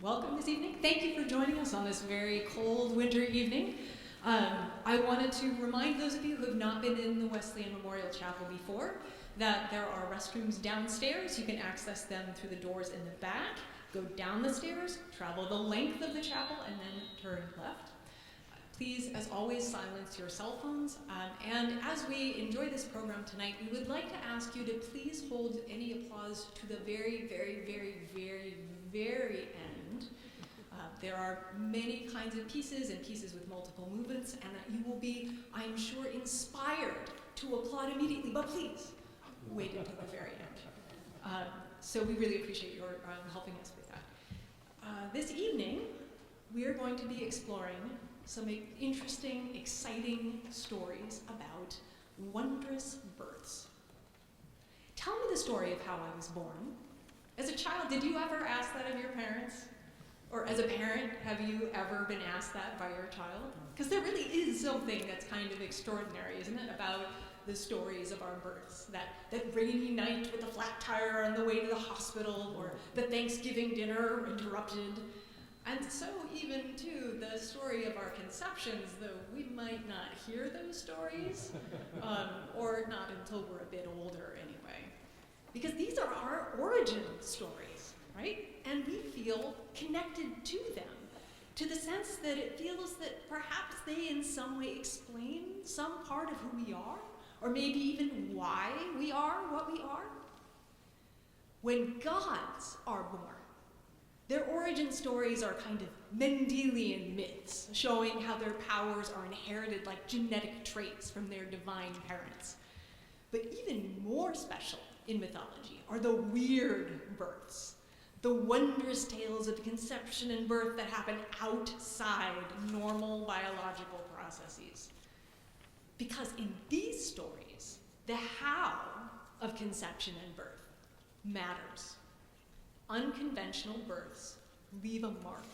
welcome this evening. Thank you for joining us on this very cold winter evening. I wanted to remind those of you who have not been in the Wesleyan Memorial Chapel before that there are restrooms downstairs. You can access them through the doors in the back, go down the stairs, travel the length of the chapel, and then turn left. Please, as always, silence your cell phones. And as we enjoy this program tonight, we would like to ask you to please hold any applause to the very, very, very, very, very end. There are many kinds of pieces and pieces with multiple movements, and that you will be, I'm sure, inspired to applaud immediately, but please, wait until the very end. So we really appreciate your helping us with that. This evening, we are going to be exploring some interesting, exciting stories about wondrous births. Tell me the story of how I was born. As a child, did you ever ask that of your parents? Or as a parent, have you ever been asked that by your child? Because there really is something that's kind of extraordinary, isn't it, about the stories of our births. That rainy night with the flat tire on the way to the hospital, or the Thanksgiving dinner interrupted. And so even, too, the story of our conceptions, though we might not hear those stories, or not until we're a bit older anyway. Because these are our origin stories, right? And we feel connected to them, to the sense that it feels that perhaps they in some way explain some part of who we are, or maybe even why we are what we are. When gods are born, their origin stories are kind of Mendelian myths, showing how their powers are inherited like genetic traits from their divine parents. But even more special in mythology are the weird births, the wondrous tales of conception and birth that happen outside normal biological processes. Because in these stories, the how of conception and birth matters. Unconventional births leave a mark.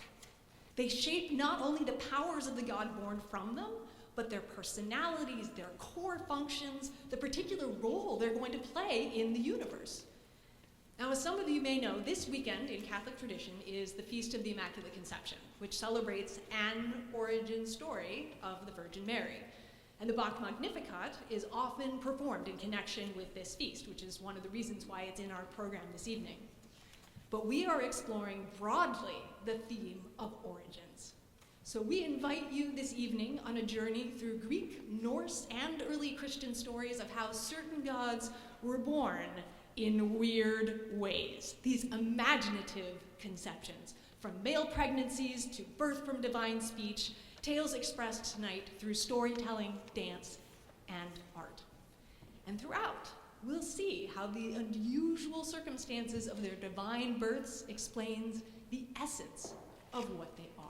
They shape not only the powers of the God born from them, but their personalities, their core functions, the particular role they're going to play in the universe. Now, as some of you may know, this weekend in Catholic tradition is the Feast of the Immaculate Conception, which celebrates an origin story of the Virgin Mary. And the Bach Magnificat is often performed in connection with this feast, which is one of the reasons why it's in our program this evening. But we are exploring broadly the theme of origins. So we invite you this evening on a journey through Greek, Norse, and early Christian stories of how certain gods were born in weird ways. These imaginative conceptions, from male pregnancies to birth from divine speech, tales expressed tonight through storytelling, dance, and art. And throughout, we'll see how the unusual circumstances of their divine births explains the essence of what they are.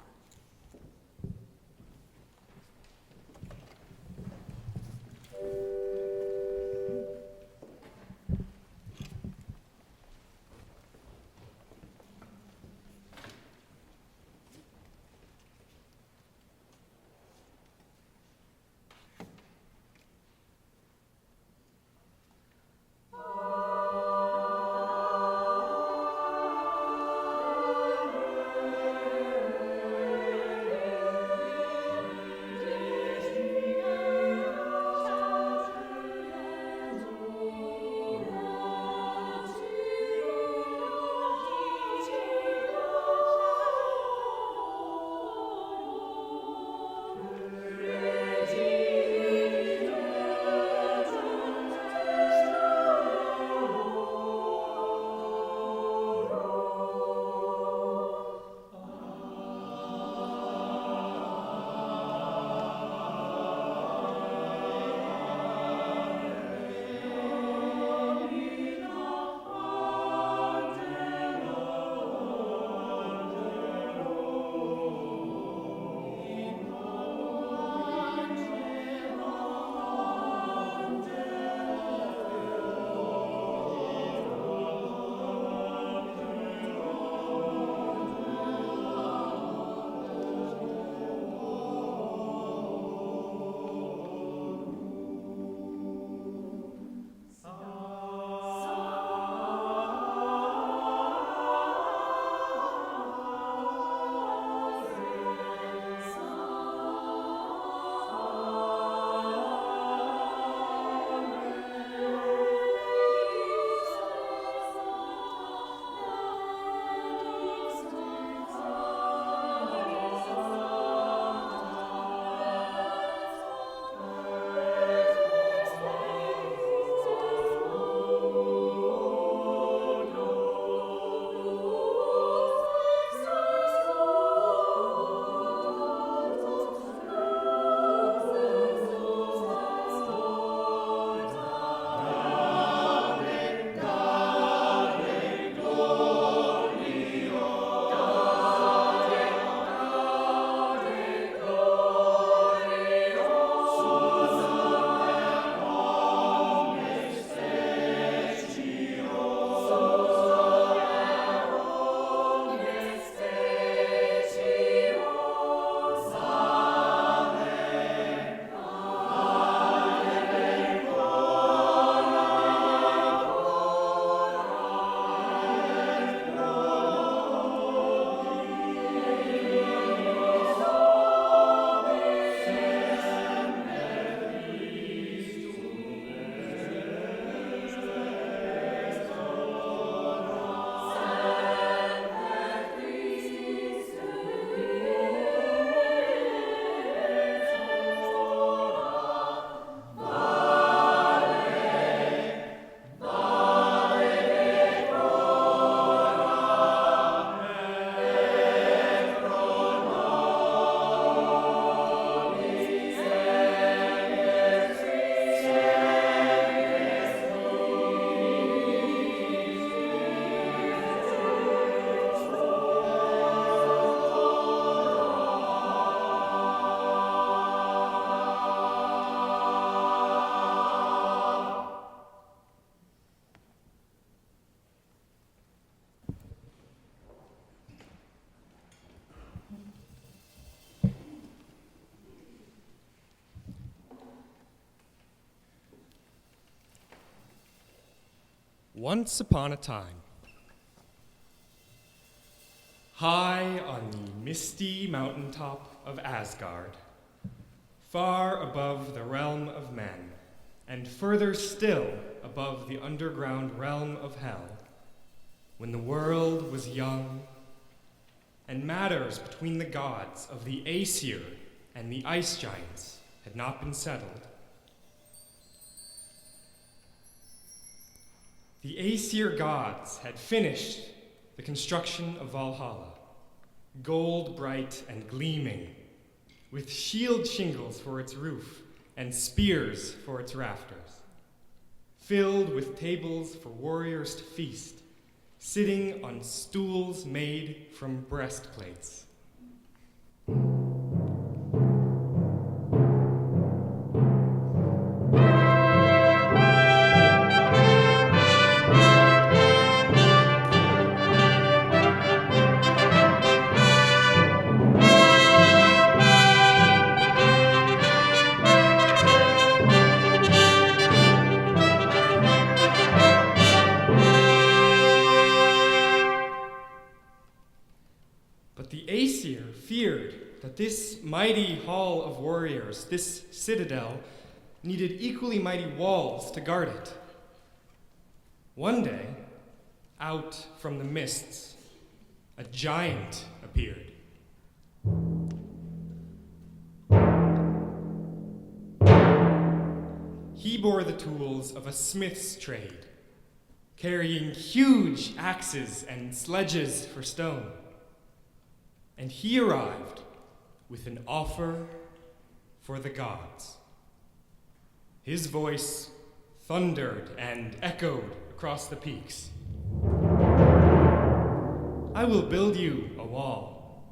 Once upon a time, high on the misty mountaintop of Asgard, far above the realm of men, and further still above the underground realm of hell, when the world was young, and matters between the gods of the Aesir and the ice giants had not been settled, the Aesir gods had finished the construction of Valhalla, gold bright and gleaming, with shield shingles for its roof and spears for its rafters, filled with tables for warriors to feast, sitting on stools made from breastplates. But the Aesir feared that this mighty hall of warriors, this citadel, needed equally mighty walls to guard it. One day, out from the mists, a giant appeared. He bore the tools of a smith's trade, carrying huge axes and sledges for stone. And he arrived with an offer for the gods. His voice thundered and echoed across the peaks. I will build you a wall,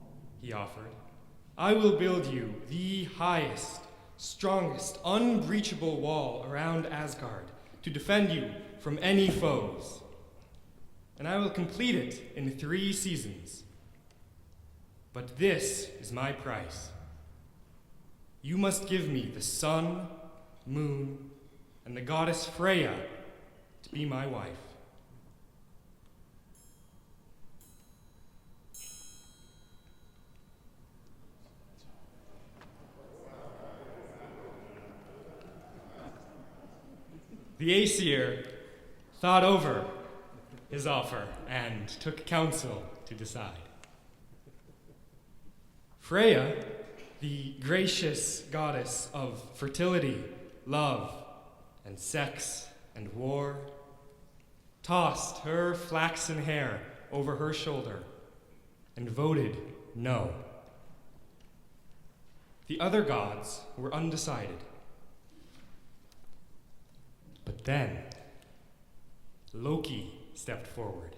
he offered. I will build you the highest, strongest, unbreachable wall around Asgard to defend you from any foes. And I will complete it in 3 seasons. But this is my price. You must give me the sun, moon, and the goddess Freya to be my wife. The Aesir thought over his offer and took counsel to decide. Freya, the gracious goddess of fertility, love, and sex and war, tossed her flaxen hair over her shoulder and voted no. The other gods were undecided. But then, Loki stepped forward.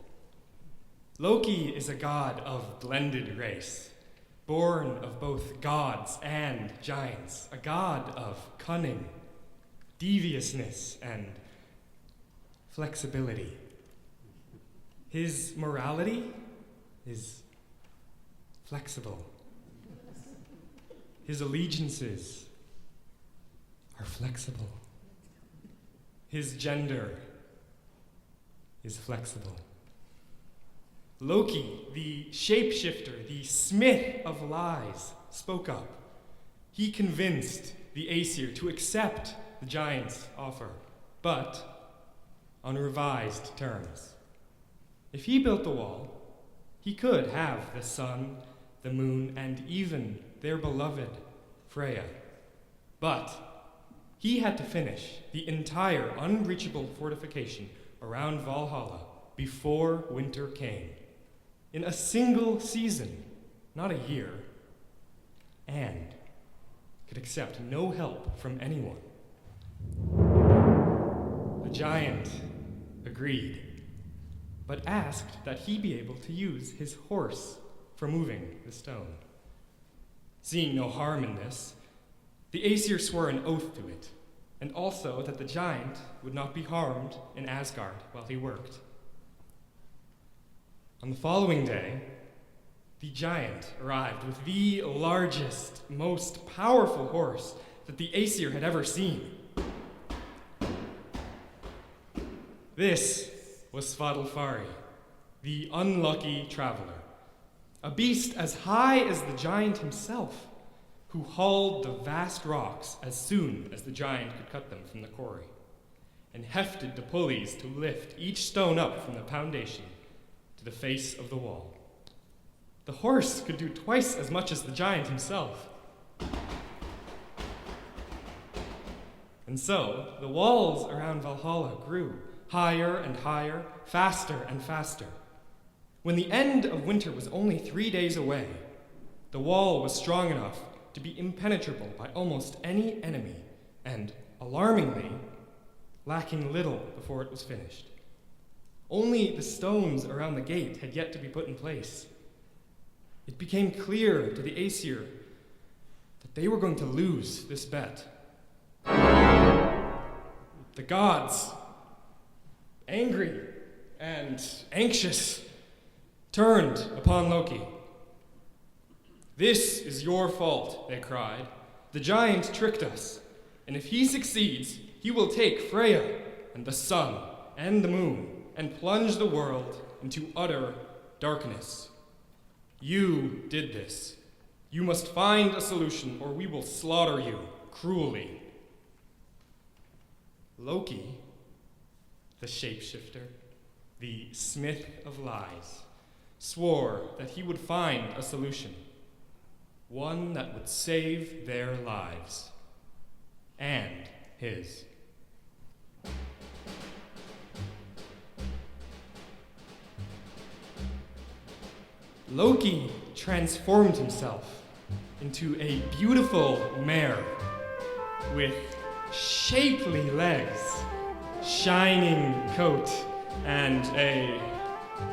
Loki is a god of blended race, born of both gods and giants, a god of cunning, deviousness, and flexibility. His morality is flexible. His allegiances are flexible. His gender is flexible. Loki, the shapeshifter, the smith of lies, spoke up. He convinced the Aesir to accept the giant's offer, but on revised terms. If he built the wall, he could have the sun, the moon, and even their beloved Freya. But he had to finish the entire unbreachable fortification around Valhalla before winter came, in a single season, not a year, and could accept no help from anyone. The giant agreed, but asked that he be able to use his horse for moving the stone. Seeing no harm in this, the Aesir swore an oath to it, and also that the giant would not be harmed in Asgard while he worked. On the following day, the giant arrived with the largest, most powerful horse that the Aesir had ever seen. This was Svadilfari, the unlucky traveler, a beast as high as the giant himself, who hauled the vast rocks as soon as the giant could cut them from the quarry, and hefted the pulleys to lift each stone up from the foundation to the face of the wall. The horse could do twice as much as the giant himself. And so, the walls around Valhalla grew higher and higher, faster and faster. When the end of winter was only 3 days away, the wall was strong enough to be impenetrable by almost any enemy, and, alarmingly, lacking little before it was finished. Only the stones around the gate had yet to be put in place. It became clear to the Aesir that they were going to lose this bet. The gods, angry and anxious, turned upon Loki. "This is your fault," they cried. "The giant tricked us, and if he succeeds, he will take Freya and the sun and the moon and plunge the world into utter darkness. You did this. You must find a solution, or we will slaughter you cruelly." Loki, the shapeshifter, the smith of lies, swore that he would find a solution, one that would save their lives and his. Loki transformed himself into a beautiful mare with shapely legs, shining coat, and a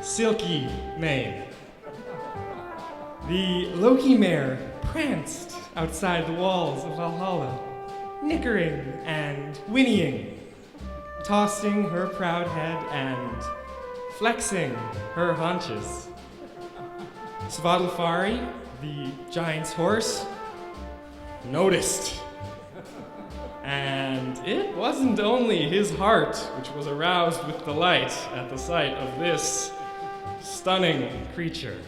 silky mane. The Loki mare pranced outside the walls of Valhalla, nickering and whinnying, tossing her proud head and flexing her haunches. Svadilfari, the giant's horse, noticed. And it wasn't only his heart which was aroused with delight at the sight of this stunning creature.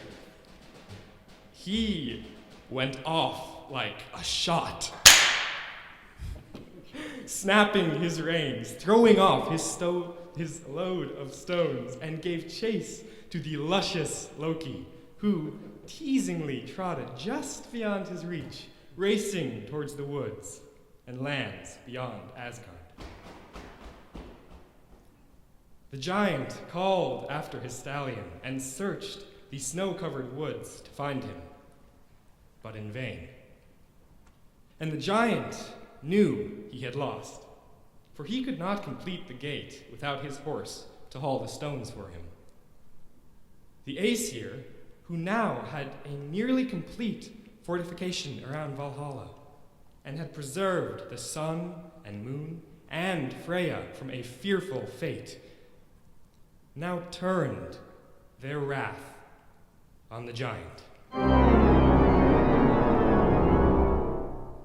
He went off like a shot, snapping his reins, throwing off his load of stones, and gave chase to the luscious Loki, who teasingly trotted just beyond his reach, racing towards the woods and lands beyond Asgard. The giant called after his stallion and searched the snow-covered woods to find him, but in vain. And the giant knew he had lost, for he could not complete the gate without his horse to haul the stones for him. The Aesir, who now had a nearly complete fortification around Valhalla, and had preserved the sun and moon and Freya from a fearful fate, now turned their wrath on the giant.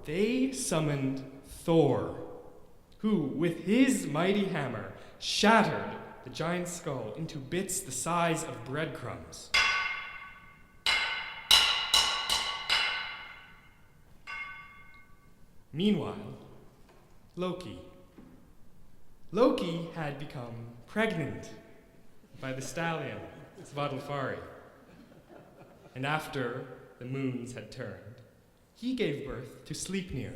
They summoned Thor, who, with his mighty hammer, shattered the giant's skull into bits the size of breadcrumbs. Meanwhile, Loki had become pregnant by the stallion, Svadilfari. And after the moons had turned, he gave birth to Sleipnir,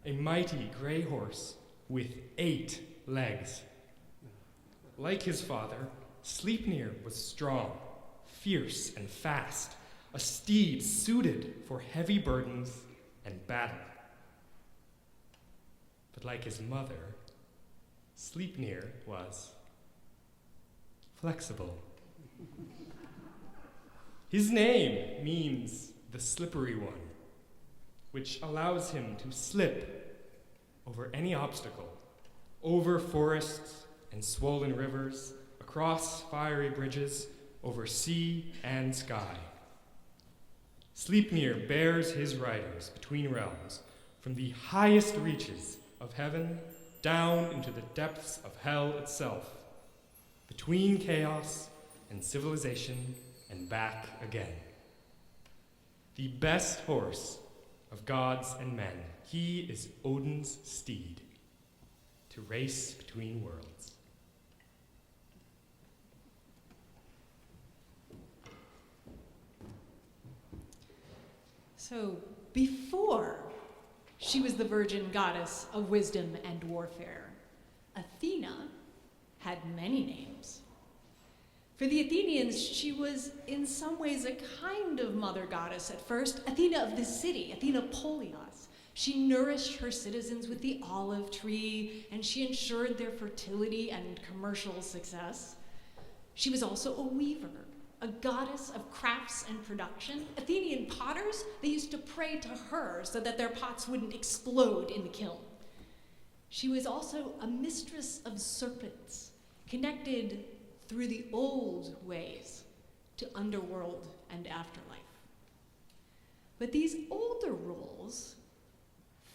a mighty gray horse with 8 legs. Like his father, Sleipnir was strong, fierce, and fast, a steed suited for heavy burdens and battle. But like his mother, Sleipnir was flexible. His name means the slippery one, which allows him to slip over any obstacle, over forests and swollen rivers, across fiery bridges, over sea and sky. Sleipnir bears his riders between realms, from the highest reaches of heaven down into the depths of hell itself, between chaos and civilization and back again. The best horse of gods and men, he is Odin's steed, to race between worlds. So, before she was the virgin goddess of wisdom and warfare, Athena had many names. For the Athenians, she was in some ways a kind of mother goddess at first, Athena of the city, Athena Polios. She nourished her citizens with the olive tree, and she ensured their fertility and commercial success. She was also a weaver, a goddess of crafts and production. Athenian potters, they used to pray to her so that their pots wouldn't explode in the kiln. She was also a mistress of serpents, connected through the old ways to underworld and afterlife. But these older roles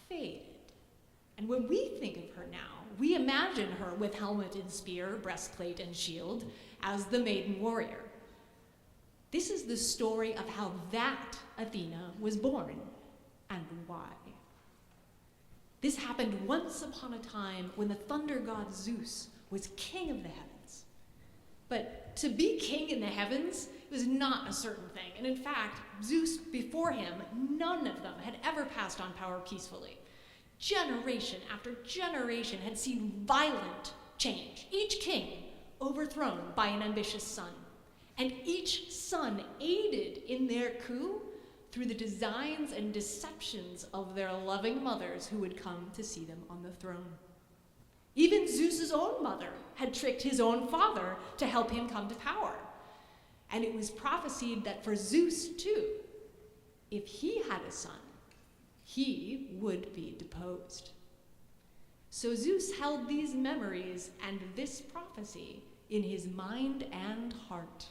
faded. And when we think of her now, we imagine her with helmet and spear, breastplate and shield, as the maiden warrior. This is the story of how that Athena was born and why. This happened once upon a time when the thunder god Zeus was king of the heavens. But to be king in the heavens was not a certain thing. And in fact, Zeus before him, none of them had ever passed on power peacefully. Generation after generation had seen violent change, each king overthrown by an ambitious son. And each son aided in their coup through the designs and deceptions of their loving mothers who would come to see them on the throne. Even Zeus's own mother had tricked his own father to help him come to power. And it was prophesied that for Zeus, too, if he had a son, he would be deposed. So Zeus held these memories and this prophecy in his mind and heart,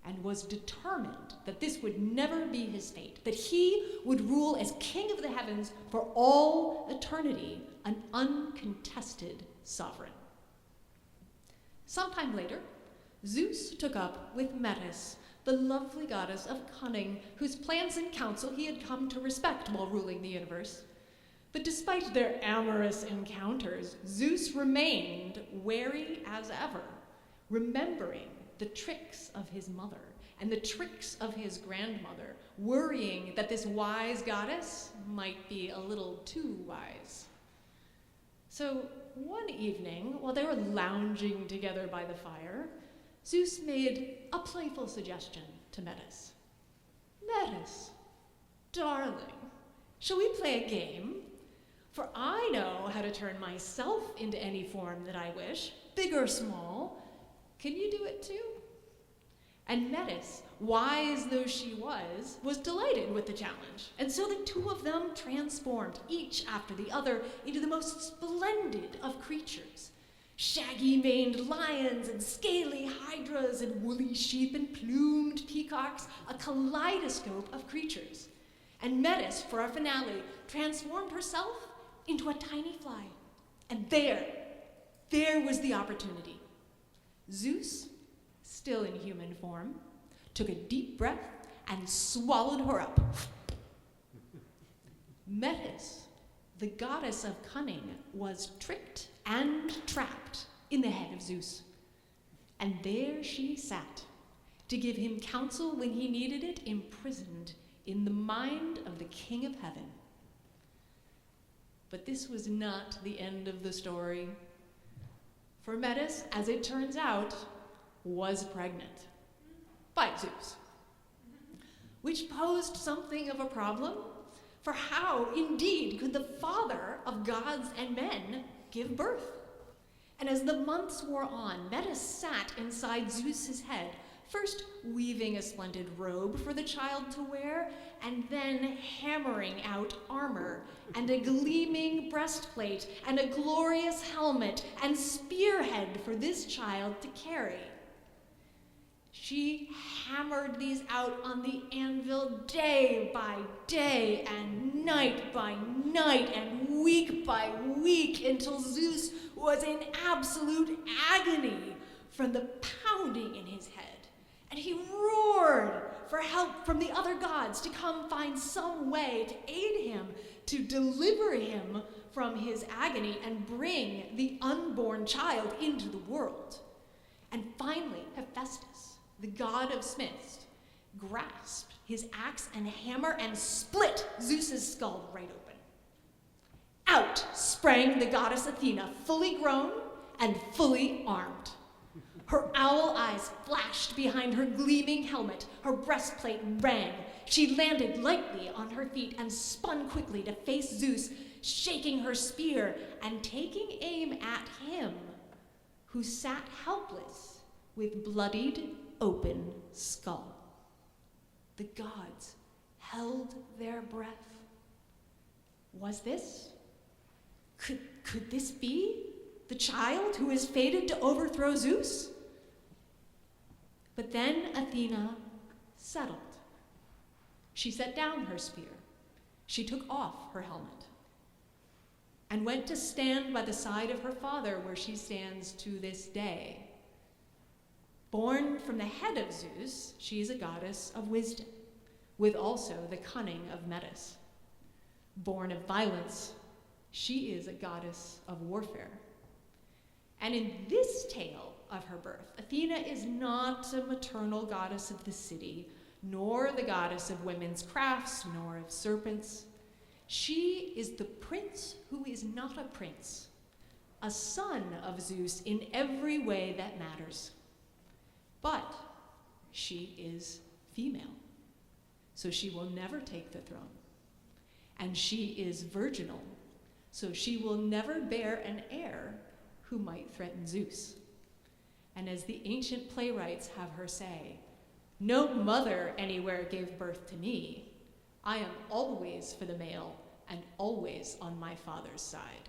and was determined that this would never be his fate, that he would rule as king of the heavens for all eternity, an uncontested sovereign. Sometime later, Zeus took up with Metis, the lovely goddess of cunning, whose plans and counsel he had come to respect while ruling the universe. But despite their amorous encounters, Zeus remained wary as ever, remembering the tricks of his mother and the tricks of his grandmother, worrying that this wise goddess might be a little too wise. So one evening, while they were lounging together by the fire, Zeus made a playful suggestion to Metis. Metis, darling, shall we play a game? For I know how to turn myself into any form that I wish, big or small. Can you do it too? And Metis, wise though she was delighted with the challenge. And so the two of them transformed, each after the other, into the most splendid of creatures. Shaggy-maned lions and scaly hydras and woolly sheep and plumed peacocks, a kaleidoscope of creatures. And Metis, for our finale, transformed herself into a tiny fly. And there was the opportunity. Zeus, still in human form, took a deep breath and swallowed her up. Metis, the goddess of cunning, was tricked and trapped in the head of Zeus. And there she sat, to give him counsel when he needed it, imprisoned in the mind of the King of Heaven. But this was not the end of the story. For Metis, as it turns out, was pregnant by Zeus, which posed something of a problem, for how, indeed, could the father of gods and men give birth? And as the months wore on, Metis sat inside Zeus's head, first weaving a splendid robe for the child to wear, and then hammering out armor, and a gleaming breastplate, and a glorious helmet, and spearhead for this child to carry. She hammered these out on the anvil day by day, and night by night, and week by week, until Zeus was in absolute agony, from the pounding in his head, and he roared for help from the other gods to come find some way to aid him, to deliver him from his agony and bring the unborn child into the world. And finally, Hephaestus, the god of smiths, grasped his axe and hammer and split Zeus's skull right open. Out sprang the goddess Athena, fully grown and fully armed. Her owl eyes flashed behind her gleaming helmet. Her breastplate rang. She landed lightly on her feet and spun quickly to face Zeus, shaking her spear and taking aim at him, who sat helpless with bloodied, open skull. The gods held their breath. Was this? Could this be the child who is fated to overthrow Zeus? But then Athena settled. She set down her spear. She took off her helmet and went to stand by the side of her father, where she stands to this day. Born from the head of Zeus, she is a goddess of wisdom, with also the cunning of Metis. Born of violence, she is a goddess of warfare. And in this tale of her birth, Athena is not a maternal goddess of the city, nor the goddess of women's crafts, nor of serpents. She is the prince who is not a prince, a son of Zeus in every way that matters. But she is female, so she will never take the throne. And she is virginal, so she will never bear an heir who might threaten Zeus. And as the ancient playwrights have her say, "No mother anywhere gave birth to me. I am always for the male and always on my father's side."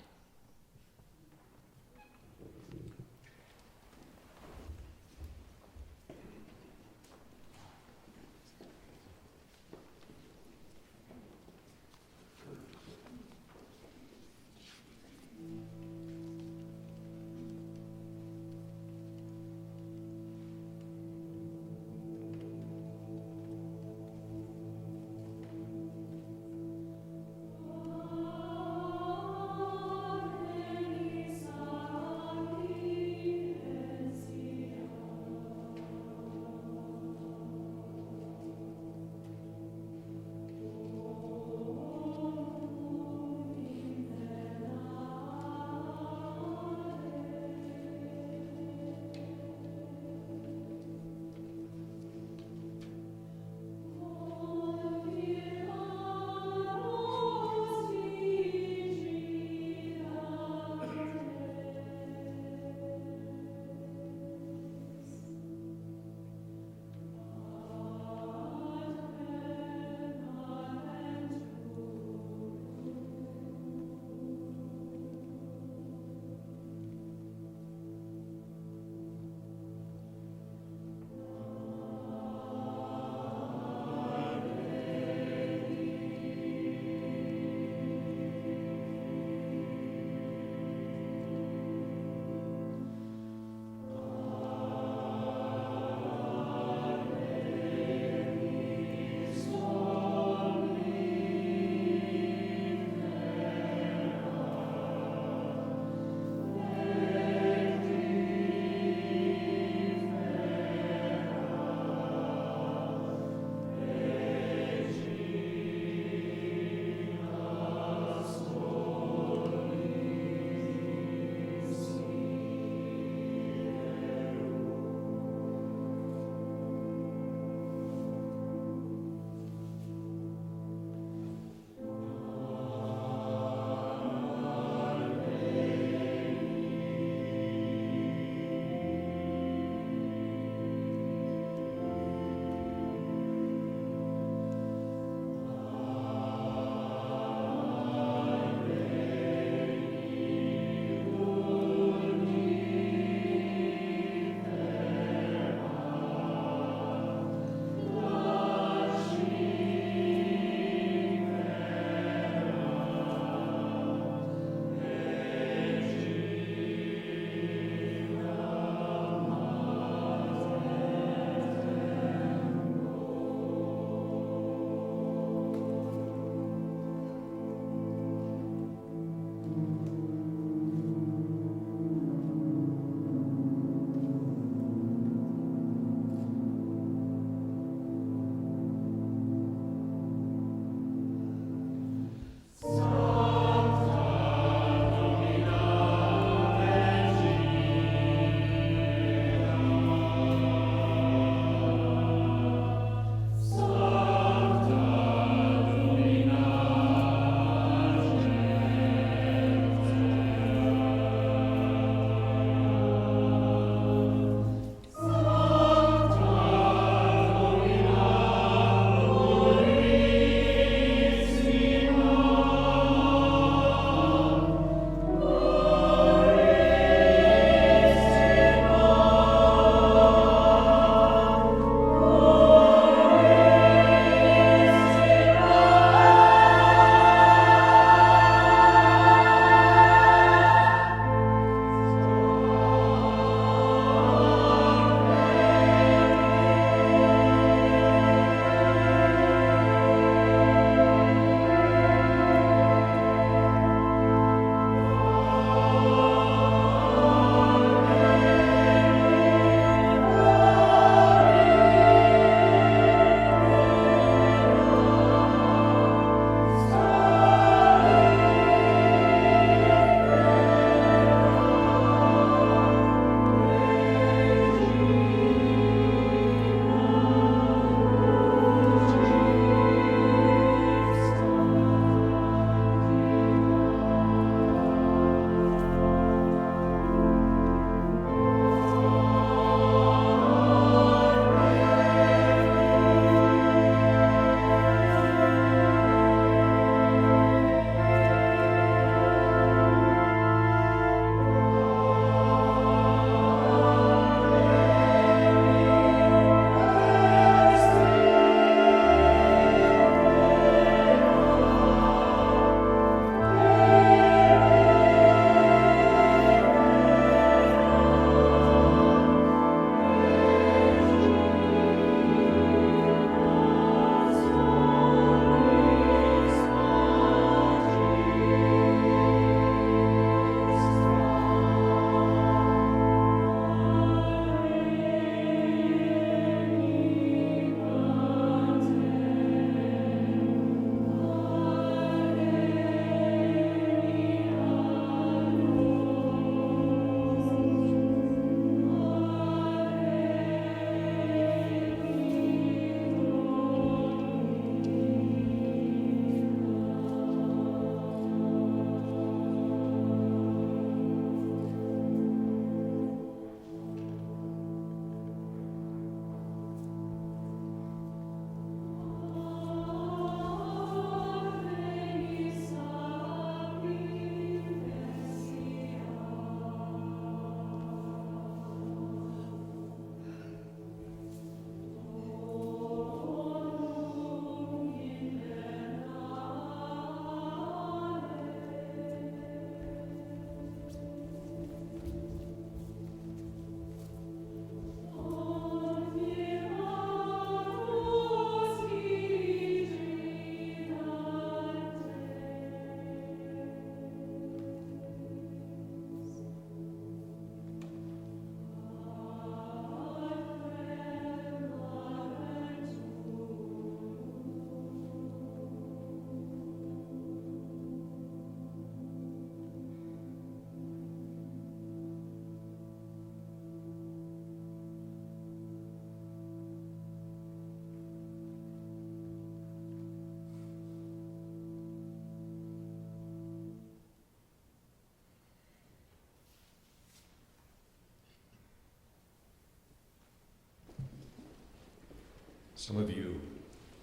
Some of you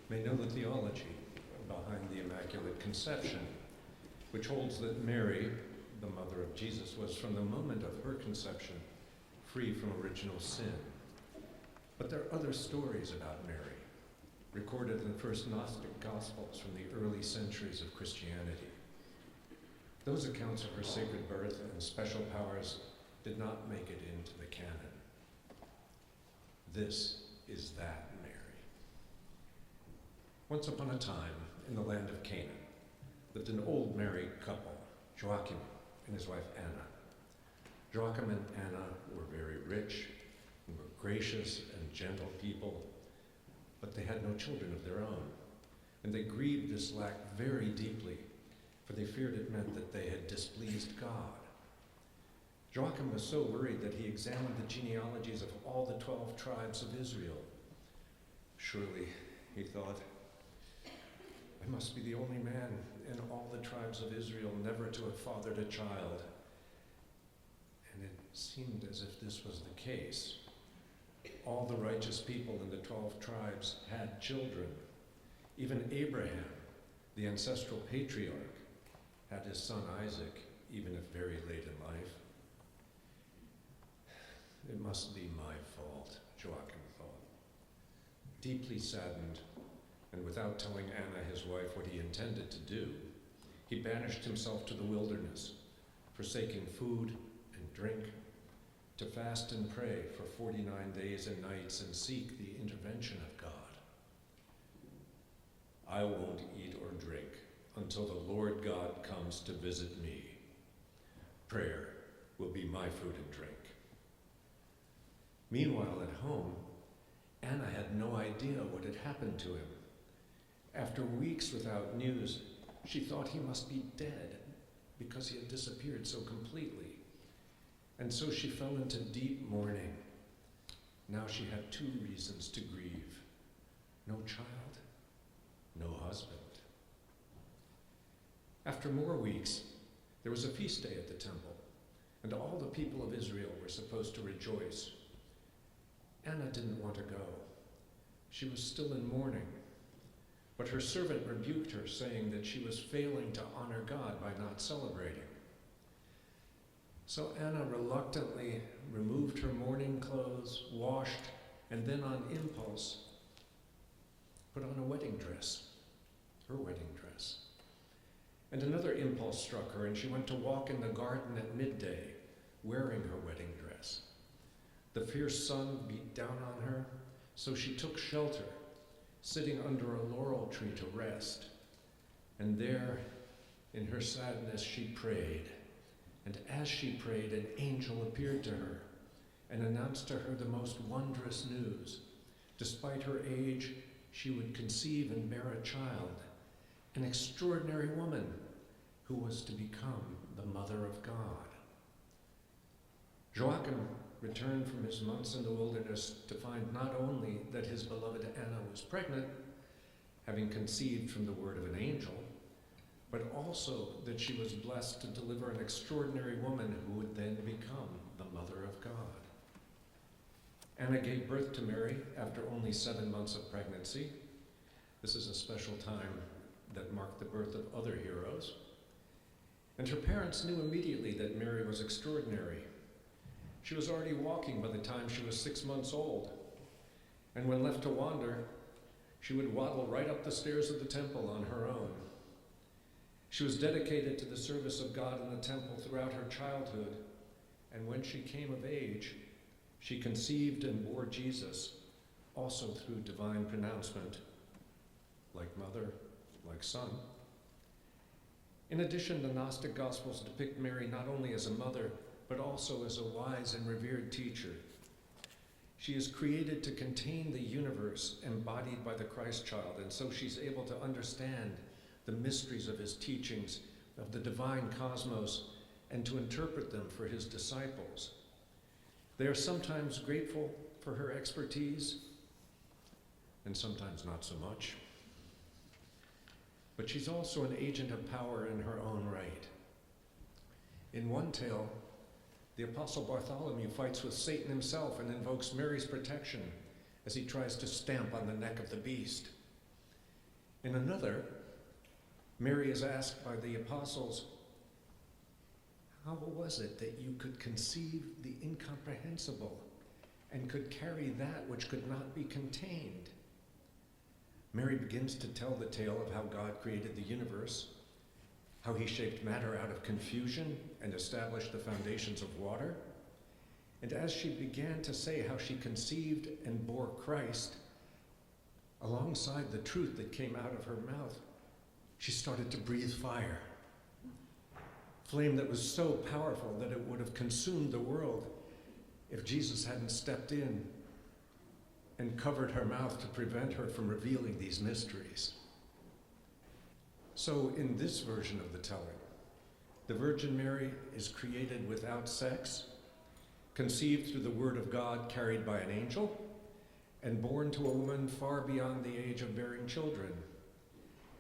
may know the theology behind the Immaculate Conception, which holds that Mary, the mother of Jesus, was from the moment of her conception free from original sin. But there are other stories about Mary, recorded in the first Gnostic Gospels from the early centuries of Christianity. Those accounts of her sacred birth and special powers did not make it into the canon. This is that Mary. Once upon a time, in the land of Canaan, lived an old married couple, Joachim and his wife Anna. Joachim and Anna were very rich and were gracious and gentle people, but they had no children of their own, and they grieved this lack very deeply, for they feared it meant that they had displeased God. Joachim was so worried that he examined the genealogies of all the 12 tribes of Israel. Surely, he thought, I must be the only man in all the tribes of Israel never to have fathered a child. And it seemed as if this was the case. All the righteous people in the 12 tribes had children. Even Abraham, the ancestral patriarch, had his son Isaac, even if very late in life. It must be my fault, Joachim thought. Deeply saddened, and without telling Anna, his wife, what he intended to do, he banished himself to the wilderness, forsaking food and drink, to fast and pray for 49 days and nights and seek the intervention of God. I won't eat or drink until the Lord God comes to visit me. Prayer will be my food and drink. Meanwhile, at home, Anna had no idea what had happened to him. After weeks without news, she thought he must be dead because he had disappeared so completely. And so she fell into deep mourning. Now she had 2 reasons to grieve: no child, no husband. After more weeks, there was a feast day at the temple, and all the people of Israel were supposed to rejoice. Anna didn't want to go. She was still in mourning. But her servant rebuked her, saying that she was failing to honor God by not celebrating. So Anna reluctantly removed her mourning clothes, washed, and then on impulse, put on a wedding dress, her wedding dress. And another impulse struck her, and she went to walk in the garden at midday, wearing her wedding dress. The fierce sun beat down on her, so she took shelter, sitting under a laurel tree to rest. And there, in her sadness, she prayed. And as she prayed, an angel appeared to her and announced to her the most wondrous news. Despite her age, she would conceive and bear a child, an extraordinary woman who was to become the Mother of God. Joachim returned from his months in the wilderness to find not only that his beloved Anna was pregnant, having conceived from the word of an angel, but also that she was blessed to deliver an extraordinary woman who would then become the Mother of God. Anna gave birth to Mary after only 7 months of pregnancy. This is a special time that marked the birth of other heroes. And her parents knew immediately that Mary was extraordinary. She was already walking by the time she was 6 months old. And when left to wander, she would waddle right up the stairs of the temple on her own. She was dedicated to the service of God in the temple throughout her childhood. And when she came of age, she conceived and bore Jesus, also through divine pronouncement, like mother, like son. In addition, the Gnostic Gospels depict Mary not only as a mother, but also as a wise and revered teacher. She is created to contain the universe embodied by the Christ child, and so she's able to understand the mysteries of his teachings, of the divine cosmos, and to interpret them for his disciples. They are sometimes grateful for her expertise, and sometimes not so much. But she's also an agent of power in her own right. In one tale, the Apostle Bartholomew fights with Satan himself and invokes Mary's protection as he tries to stamp on the neck of the beast. In another, Mary is asked by the apostles, how was it that you could conceive the incomprehensible and could carry that which could not be contained? Mary begins to tell the tale of how God created the universe, how he shaped matter out of confusion and established the foundations of water. And as she began to say how she conceived and bore Christ, alongside the truth that came out of her mouth, she started to breathe fire. Flame that was so powerful that it would have consumed the world if Jesus hadn't stepped in and covered her mouth to prevent her from revealing these mysteries. So in this version of the telling, the Virgin Mary is created without sex, conceived through the word of God carried by an angel, and born to a woman far beyond the age of bearing children.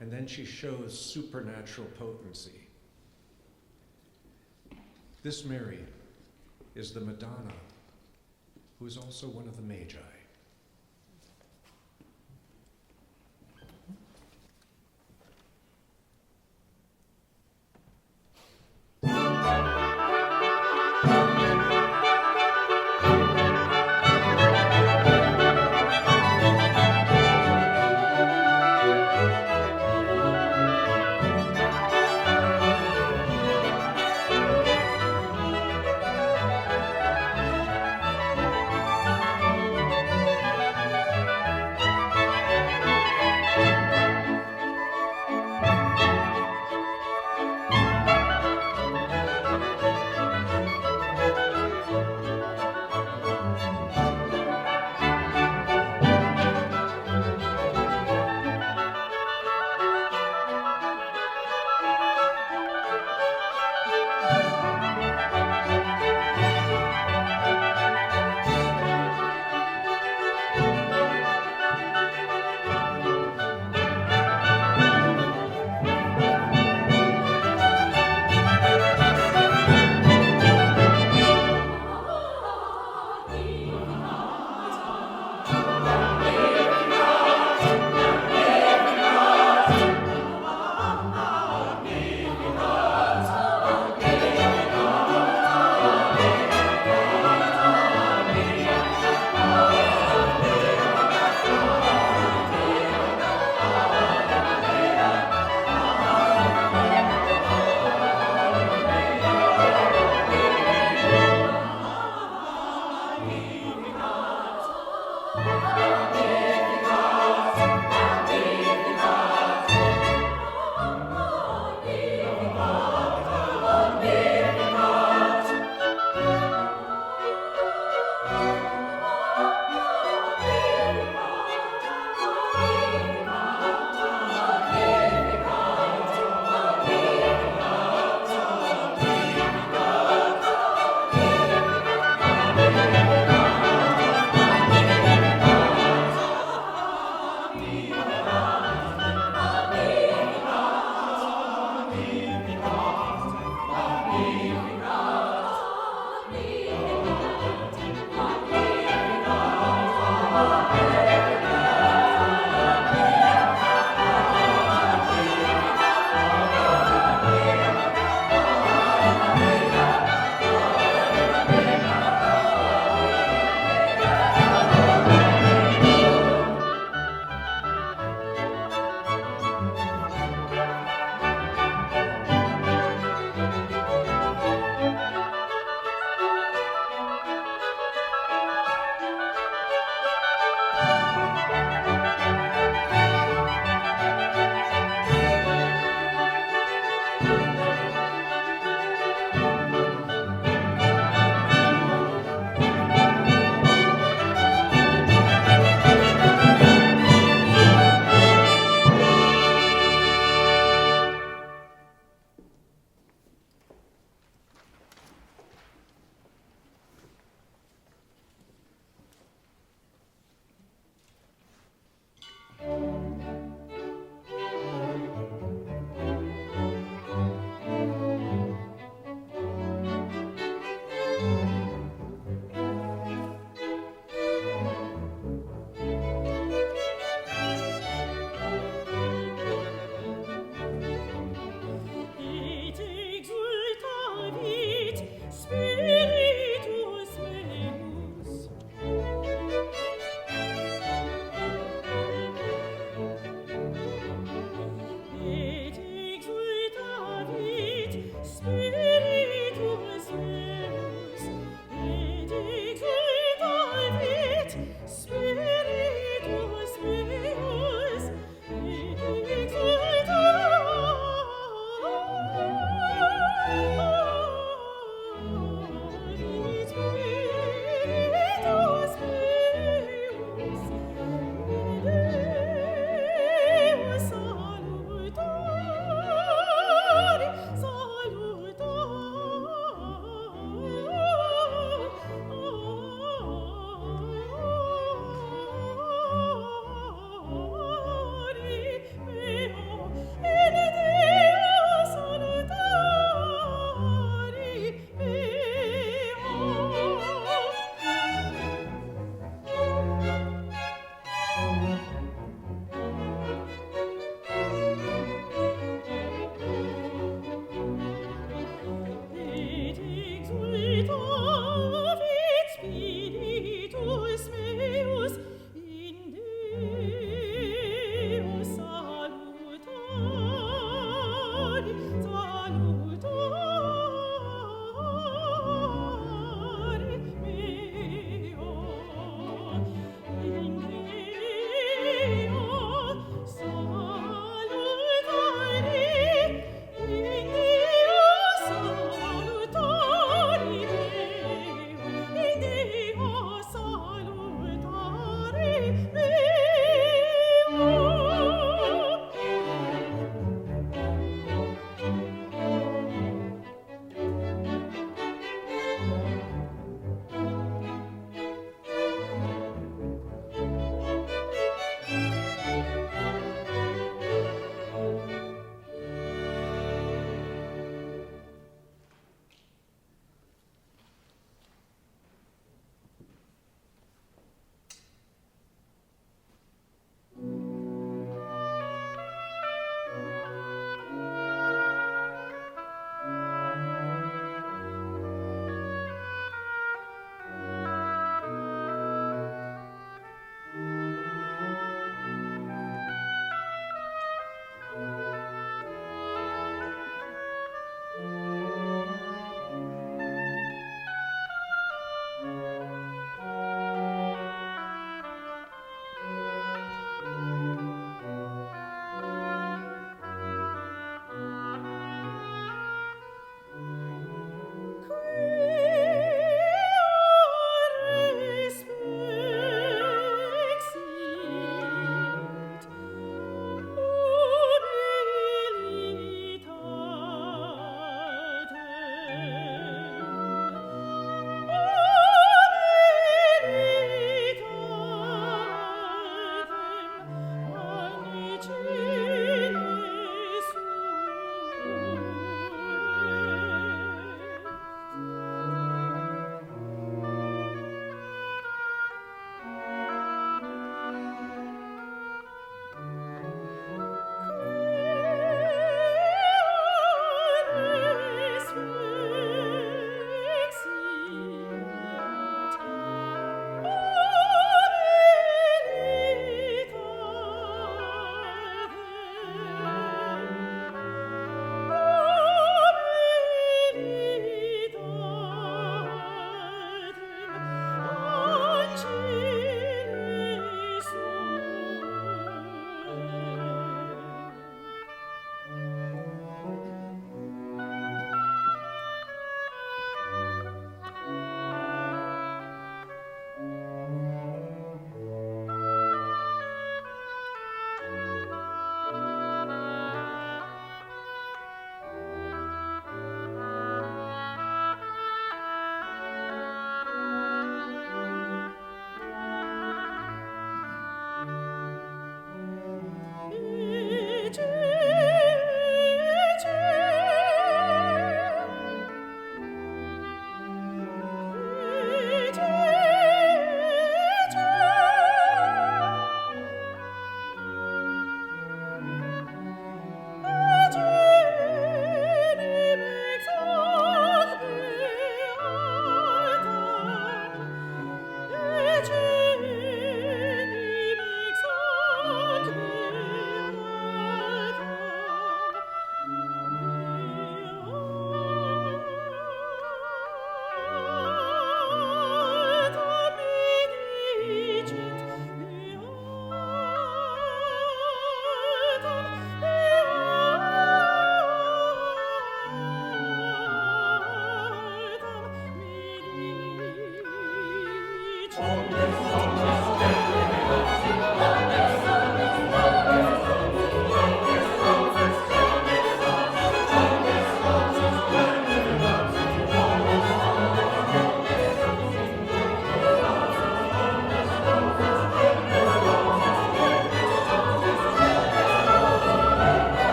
And then she shows supernatural potency. This Mary is the Madonna, who is also one of the Magi.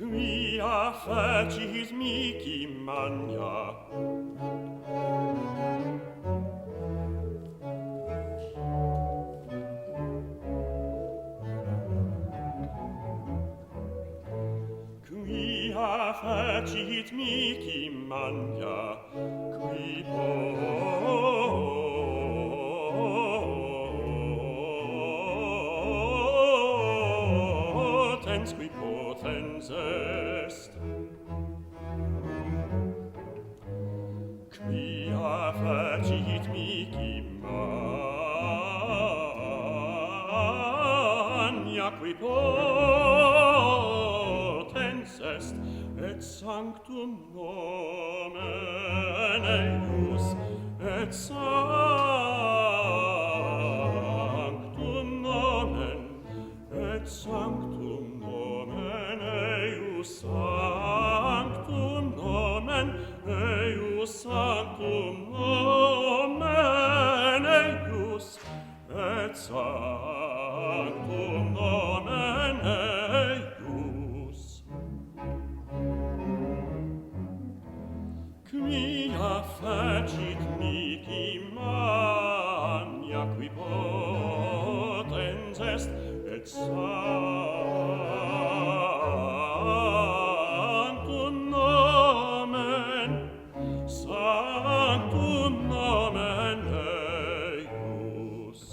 Quia facis mihi magna? Quia facit mihi magna? Qui potens est. Quia facit mihi magna? Qui potens est. Et sanctum nomen eius, et sanctum nomen, et sanctum nomen eius, sanctum nomen eius, sanctum nomen eius, et sanctum nomen eius. Quia facit mihi magna? Qui potens est. Et sanctum nomen, sanctum nomen eius.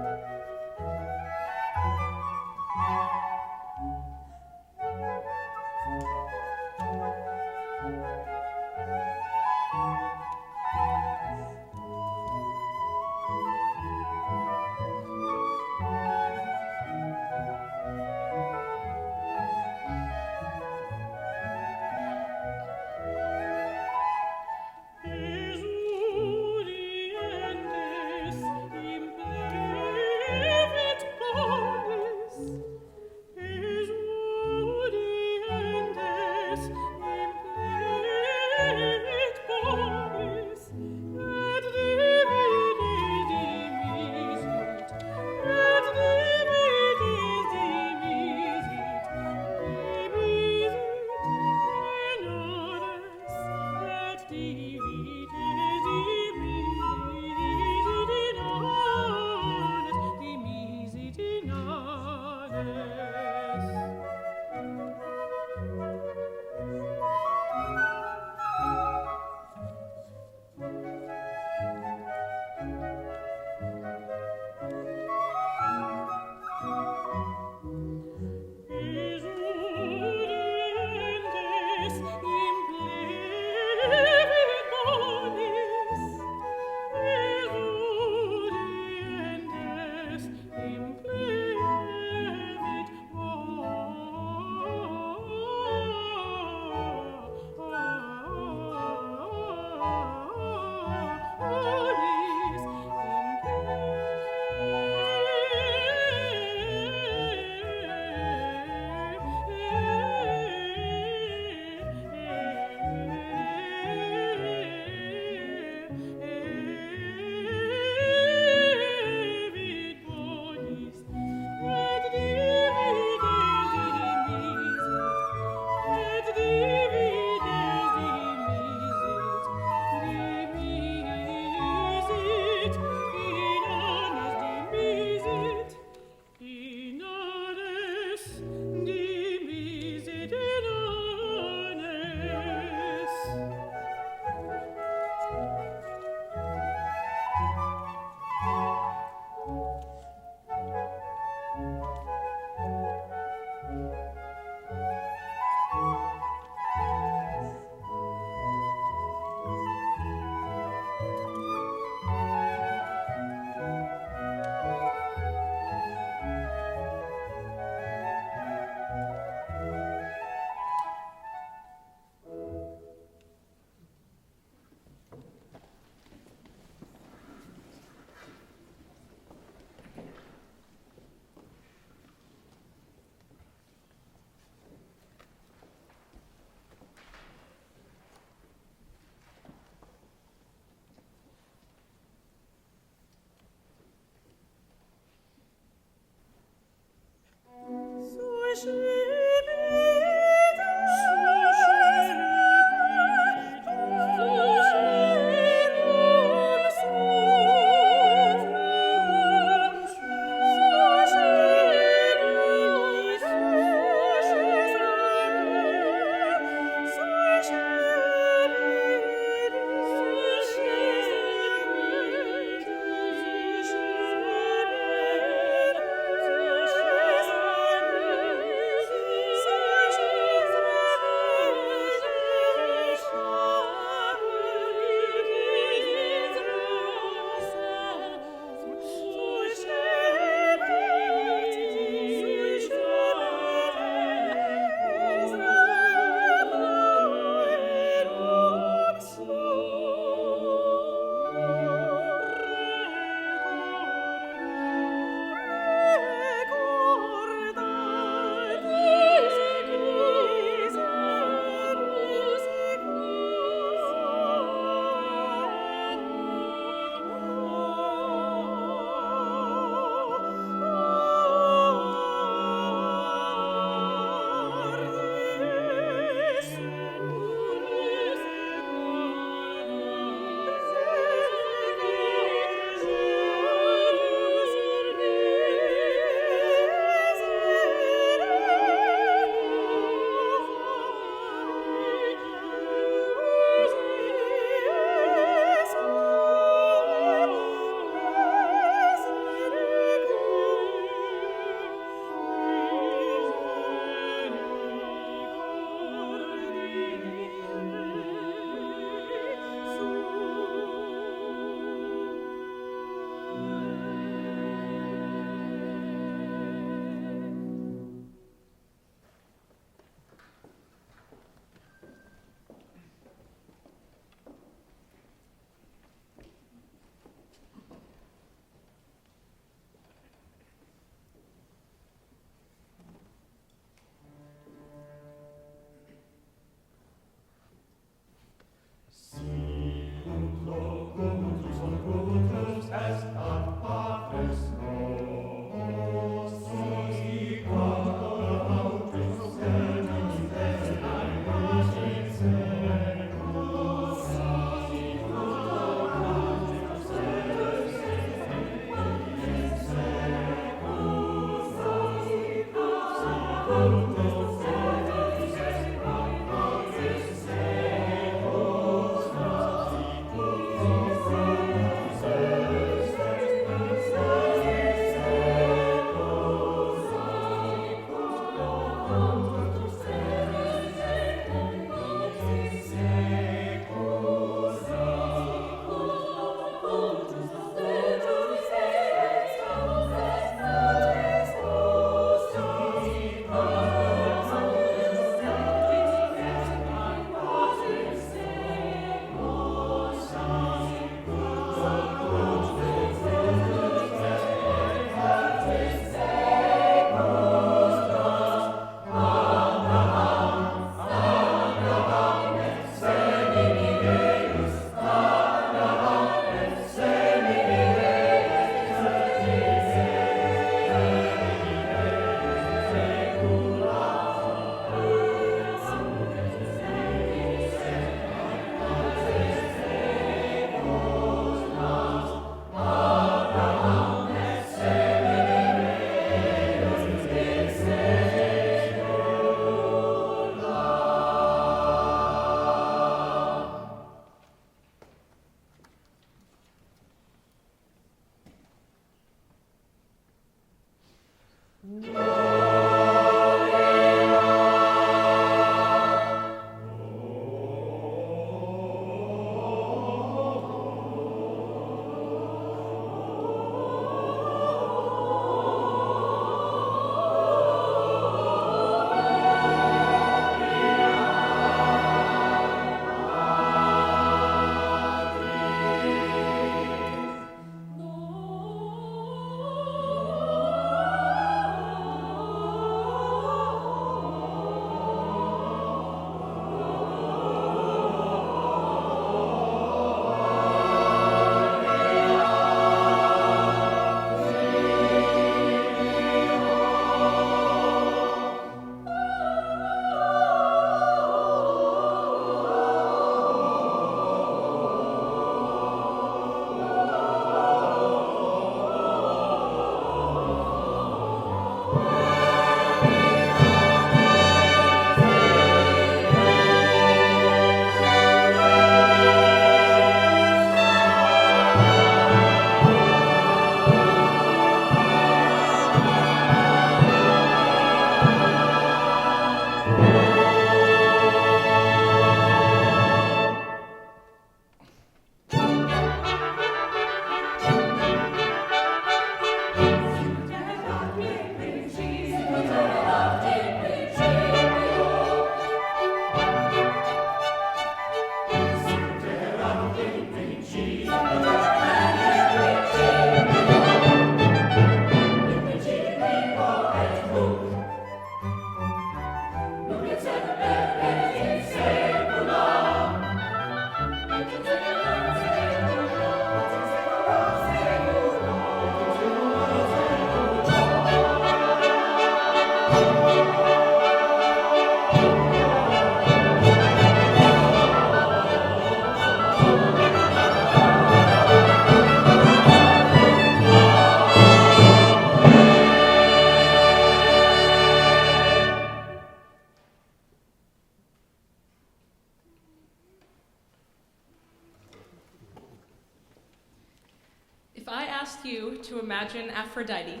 asked you to imagine Aphrodite,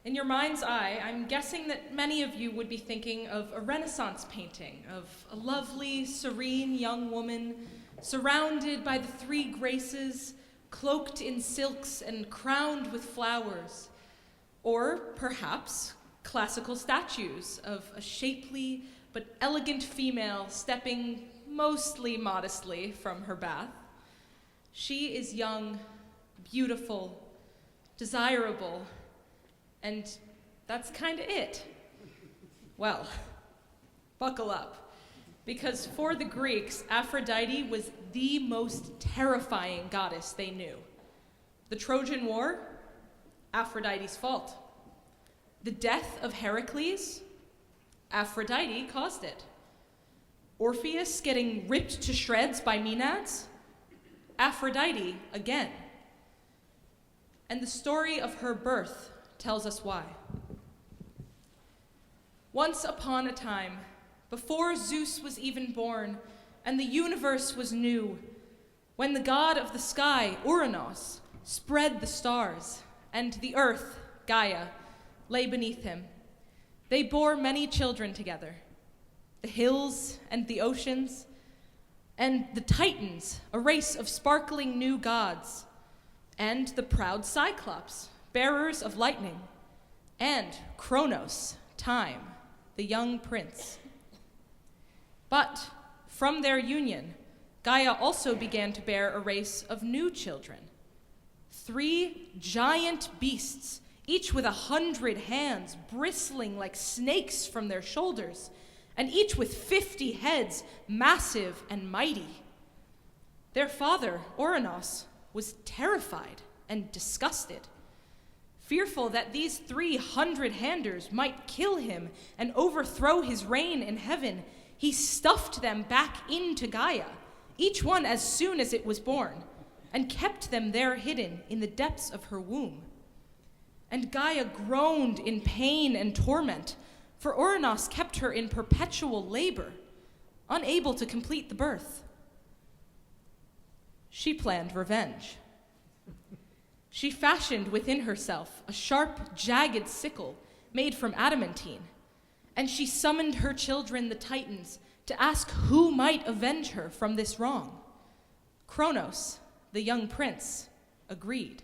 in your mind's eye, I'm guessing that many of you would be thinking of a Renaissance painting of a lovely, serene young woman surrounded by the three graces, cloaked in silks and crowned with flowers. Or perhaps classical statues of a shapely but elegant female stepping mostly modestly from her bath. She is young, beautiful, desirable, and that's kind of it. Well, buckle up, because for the Greeks, Aphrodite was the most terrifying goddess they knew. The Trojan War, Aphrodite's fault. The death of Heracles, Aphrodite caused it. Orpheus getting ripped to shreds by Maenads, Aphrodite again. And the story of her birth tells us why. Once upon a time, before Zeus was even born and the universe was new, when the god of the sky, Uranos, spread the stars and the earth, Gaia, lay beneath him, They bore many children together, the hills and the oceans, and the Titans, a race of sparkling new gods, and the proud Cyclops, bearers of lightning, and Kronos, time, the young prince. But from their union, Gaia also began to bear a race of new children, 3 giant beasts, each with 100 hands bristling like snakes from their shoulders, and each with 50 heads, massive and mighty. Their father, Ouranos, was terrified and disgusted. Fearful that these 300-handers might kill him and overthrow his reign in heaven, he stuffed them back into Gaia, each one as soon as it was born, and kept them there hidden in the depths of her womb. And Gaia groaned in pain and torment, for Ouranos kept her in perpetual labor, unable to complete the birth. She planned revenge. She fashioned within herself a sharp, jagged sickle made from adamantine, and she summoned her children, the Titans, to ask who might avenge her from this wrong. Kronos, the young prince, agreed.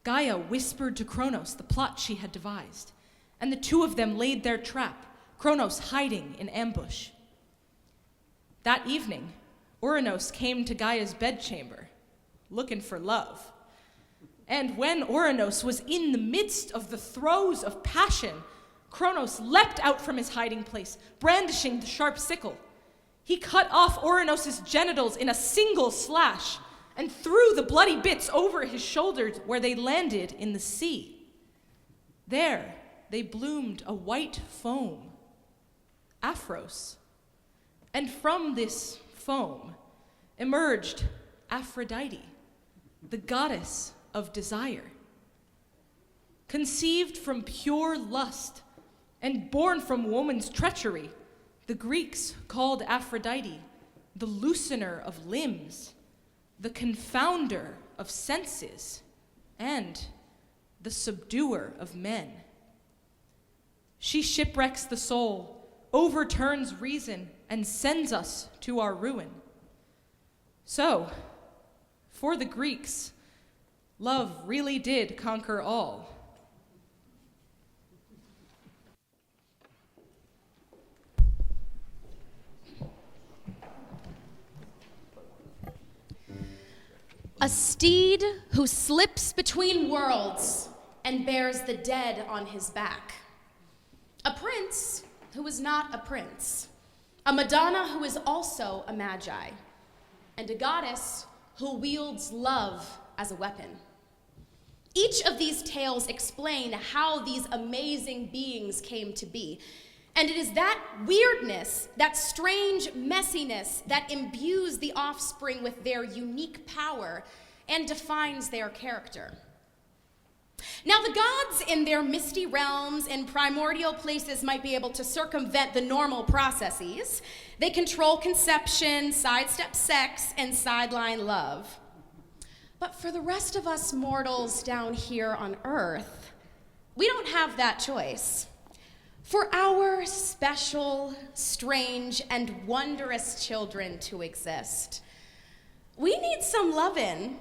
Gaia whispered to Kronos the plot she had devised, and the two of them laid their trap, Kronos hiding in ambush. That evening, Ouranos came to Gaia's bedchamber, looking for love. And when Ouranos was in the midst of the throes of passion, Kronos leapt out from his hiding place, brandishing the sharp sickle. He cut off Ouranos' genitals in a single slash and threw the bloody bits over his shoulders where they landed in the sea. There, they bloomed a white foam, Aphros. And from this foam emerged Aphrodite, the goddess of desire. Conceived from pure lust and born from woman's treachery, the Greeks called Aphrodite the loosener of limbs, the confounder of senses, and the subduer of men. She shipwrecks the soul, overturns reason, and sends us to our ruin. So, for the Greeks, love really did conquer all. A steed who slips between worlds and bears the dead on his back. A prince who is not a prince. A Madonna who is also a magi. And a goddess who wields love as a weapon. Each of these tales explain how these amazing beings came to be. And it is that weirdness, that strange messiness, that imbues the offspring with their unique power and defines their character. Now, the gods in their misty realms and primordial places might be able to circumvent the normal processes. They control conception, sidestep sex, and sideline love. But for the rest of us mortals down here on Earth, we don't have that choice. For our special, strange, and wondrous children to exist, we need some lovin',